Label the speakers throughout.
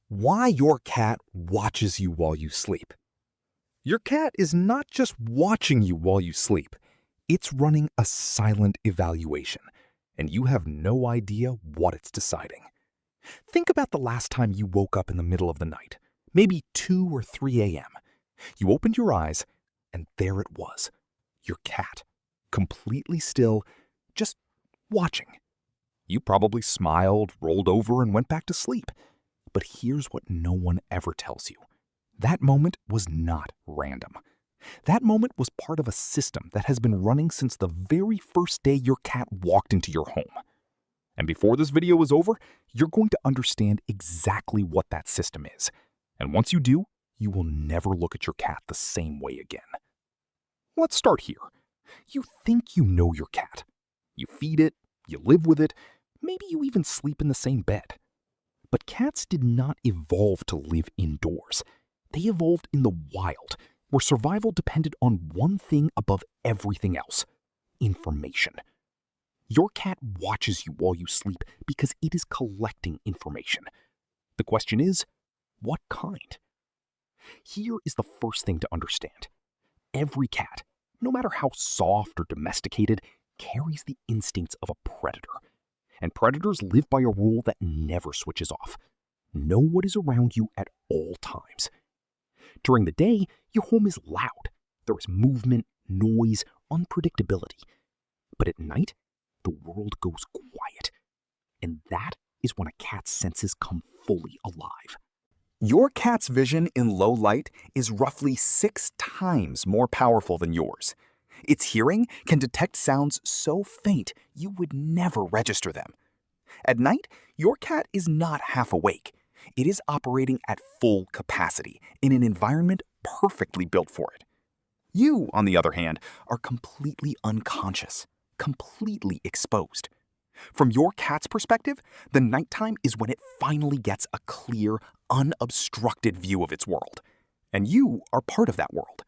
Speaker 1: Why your cat watches you while you sleep. Your cat is not just watching you while you sleep, it's running a silent evaluation, and you have no idea what it's deciding. Think about the last time you woke up in the middle of the night, maybe 2 or 3 a.m. You opened your eyes, and there it was, your cat, completely still, just watching. You probably smiled, rolled over, and went back to sleep. But here's what no one ever tells you. That moment was not random. That moment was part of a system that has been running since the very first day your cat walked into your home. And before this video is over, you're going to understand exactly what that system is. And once you do, you will never look at your cat the same way again. Let's start here. You think you know your cat. You feed it, you live with it, maybe you even sleep in the same bed. But cats did not evolve to live indoors. They evolved in the wild, where survival depended on one thing above everything else: information. Your cat watches you while you sleep because it is collecting information. The question is, what kind? Here is the first thing to understand. Every cat, no matter how soft or domesticated, carries the instincts of a predator. And predators live by a rule that never switches off. Know what is around you at all times. During the day, your home is loud. There is movement, noise, unpredictability. But at night, the world goes quiet. And that is when a cat's senses come fully alive. Your cat's vision in low light is roughly 6 times more powerful than yours. Its hearing can detect sounds so faint you would never register them. At night, your cat is not half awake. It is operating at full capacity in an environment perfectly built for it. You, on the other hand, are completely unconscious, completely exposed. From your cat's perspective, the nighttime is when it finally gets a clear, unobstructed view of its world. And you are part of that world.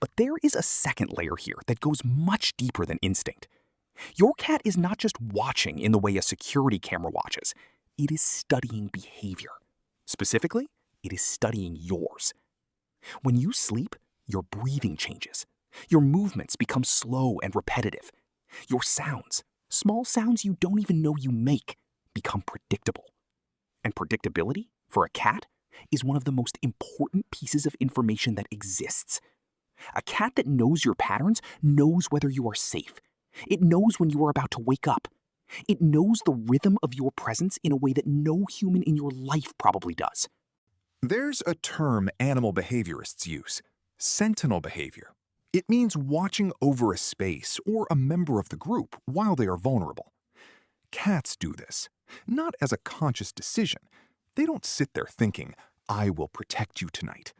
Speaker 1: But there is a second layer here that goes much deeper than instinct. Your cat is not just watching in the way a security camera watches. It is studying behavior. Specifically, it is studying yours. When you sleep, your breathing changes. Your movements become slow and repetitive. Your sounds, small sounds you don't even know you make, become predictable. And predictability, for a cat, is one of the most important pieces of information that exists. A cat that knows your patterns knows whether you are safe. It knows when you are about to wake up. It knows the rhythm of your presence in a way that no human in your life probably does.
Speaker 2: There's a term animal behaviorists use: sentinel behavior. It means watching over a space or a member of the group while they are vulnerable. Cats do this, not as a conscious decision. They don't sit there thinking, "I will protect you tonight."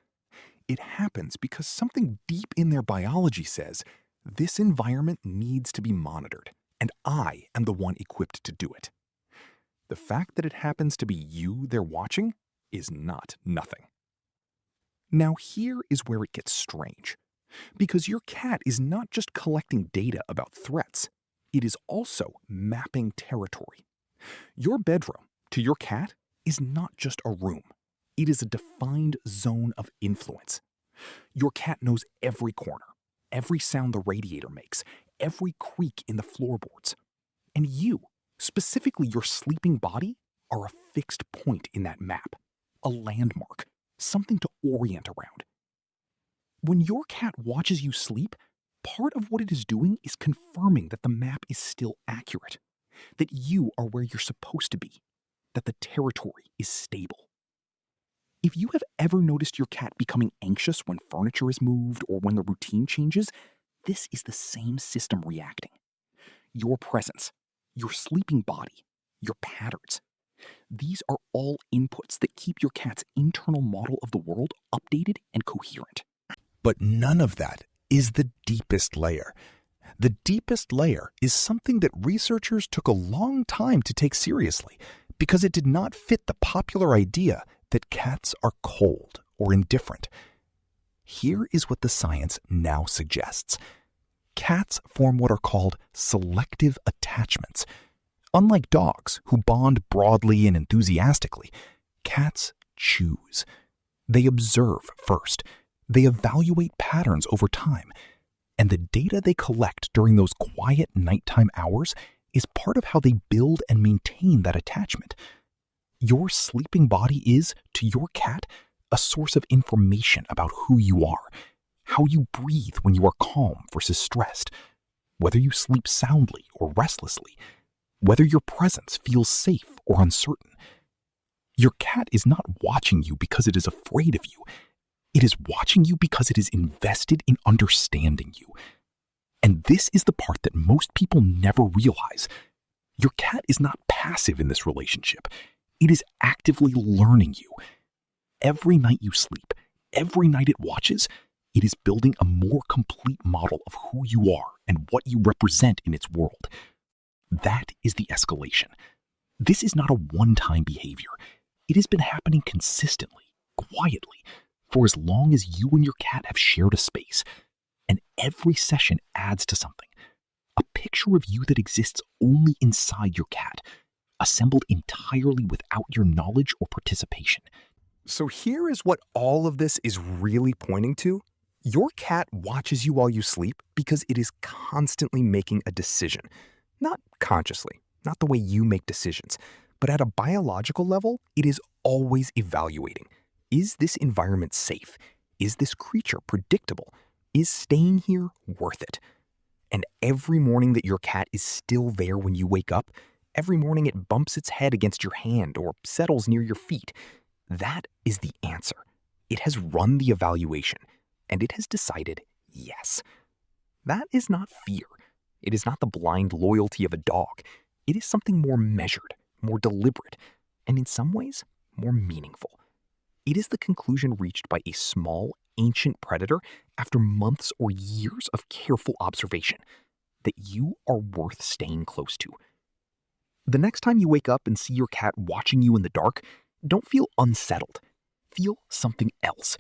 Speaker 2: It happens because something deep in their biology says, this environment needs to be monitored, and I am the one equipped to do it. The fact that it happens to be you they're watching is not nothing. Now here is where it gets strange, because your cat is not just collecting data about threats, it is also mapping territory. Your bedroom, to your cat, is not just a room. It is a defined zone of influence. Your cat knows every corner, every sound the radiator makes, every creak in the floorboards. And you, specifically your sleeping body, are a fixed point in that map, a landmark, something to orient around. When your cat watches you sleep, part of what it is doing is confirming that the map is still accurate, that you are where you're supposed to be, that the territory is stable. If you have ever noticed your cat becoming anxious when furniture is moved or when the routine changes, this is the same system reacting. Your presence, your sleeping body, your patterns. These are all inputs that keep your cat's internal model of the world updated and coherent.
Speaker 1: But none of that is the deepest layer. The deepest layer is something that researchers took a long time to take seriously because it did not fit the popular idea that cats are cold or indifferent. Here is what the science now suggests. Cats form what are called selective attachments. Unlike dogs, who bond broadly and enthusiastically, Cats choose. They observe first. They evaluate patterns over time. And the data they collect during those quiet nighttime hours is part of how they build and maintain that attachment. Your sleeping body is, to your cat, a source of information about who you are, how you breathe when you are calm versus stressed, whether you sleep soundly or restlessly, whether your presence feels safe or uncertain. Your cat is not watching you because it is afraid of you. It is watching you because it is invested in understanding you. And this is the part that most people never realize. Your cat is not passive in this relationship. It is actively learning you. Every night you sleep, every night it watches, it is building a more complete model of who you are and what you represent in its world. That is the escalation. This is not a one-time behavior. It has been happening consistently, quietly, for as long as you and your cat have shared a space. And every session adds to something. A picture of you that exists only inside your cat, assembled entirely without your knowledge or participation.
Speaker 2: So here is what all of this is really pointing to. Your cat watches you while you sleep because it is constantly making a decision. Not consciously, not the way you make decisions, but at a biological level, it is always evaluating. Is this environment safe? Is this creature predictable? Is staying here worth it? And every morning that your cat is still there when you wake up, every morning it bumps its head against your hand or settles near your feet, that is the answer. It has run the evaluation, and it has decided yes. That is not fear. It is not the blind loyalty of a dog. It is something more measured, more deliberate, and in some ways, more meaningful. It is the conclusion reached by a small, ancient predator after months or years of careful observation that you are worth staying close to. The next time you wake up and see your cat watching you in the dark, don't feel unsettled. Feel something else.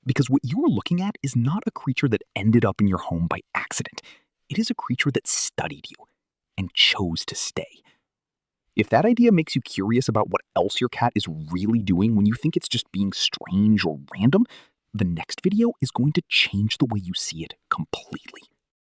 Speaker 2: Because what you are looking at is not a creature that ended up in your home by accident. It is a creature that studied you and chose to stay. If that idea makes you curious about what else your cat is really doing when you think it's just being strange or random, the next video is going to change the way you see it completely.